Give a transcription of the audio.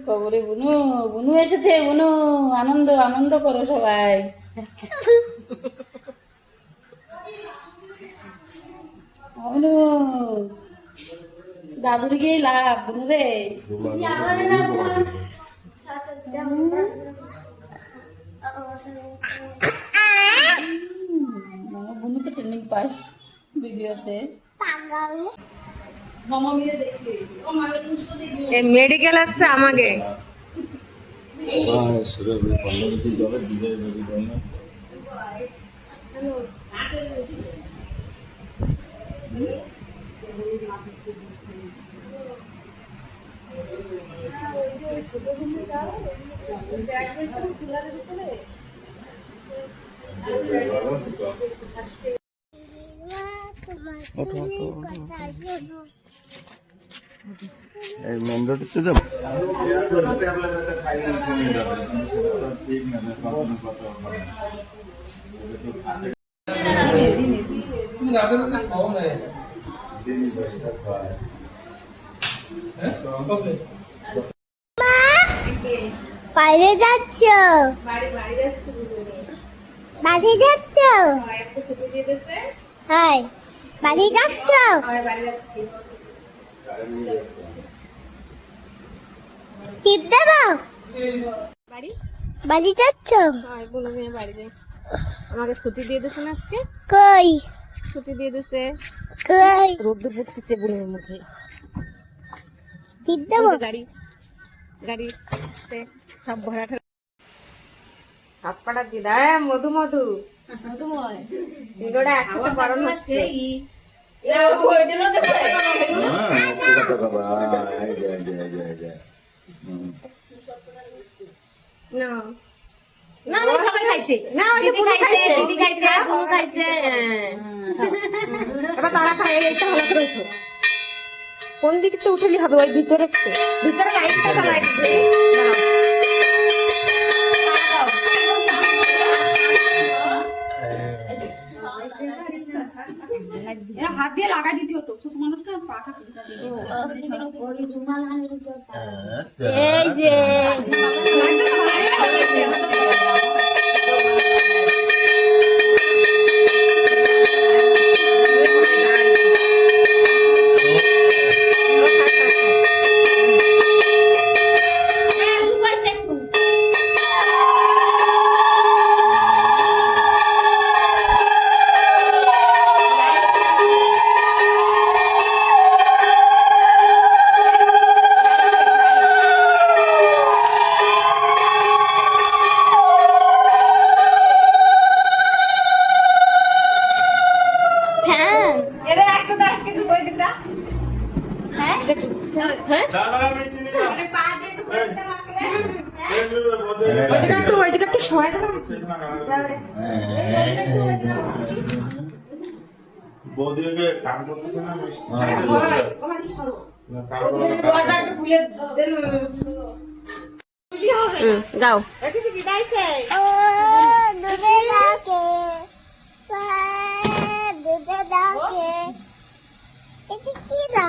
খবরে বুনু বুনু এসেছে, বুনু আনন্দ আনন্দ করো সবাই। বুনু দাদুর গিয়ে লাভ বুনু রে। বুনু তো ট্রেনিং পাস ভিডিওতে। মেডিকেল আসছে আমাকে। এই মেন রোডে যাব। বাইরে যাচ্ছ? বাড়ি যাচ্ছ? হ্যাঁ বাড়ি যাচ্ছ? টিপ দেবো? বাড়ি যাচ্ছ? আমাকে ছুটি দিয়ে দিছে না আজকে। কই ছুটি দিয়ে দিছে। কই রোদ্দুর পড়তেছে বুনের মুখে। টিপ দেবো? গাড়ি গাড়ি সব ভরা হাত পাটা দিদা মধু মধু মধুময় দিলোটা একসাথে বারণ হচ্ছে। না না না সবাই খাইছে। না দিদি খাইছে, দিদি খাইছে, আপু খাইছে। এবার তারা খায়। এইটা হলো করে উঠো। কোন দিকে তো উঠলি হবে? ওই ভিতরে ভিতরে লাইটটা জ্বালাই দিতে। হাত দিয়ে লাগাই দিতে হতো, ছোট মানুষটা পাখা। এই যে বৌদিকে কাম করতেছে না মিষ্টি। যাও দুধে ডাকে দুধে ডাকে এটা কি না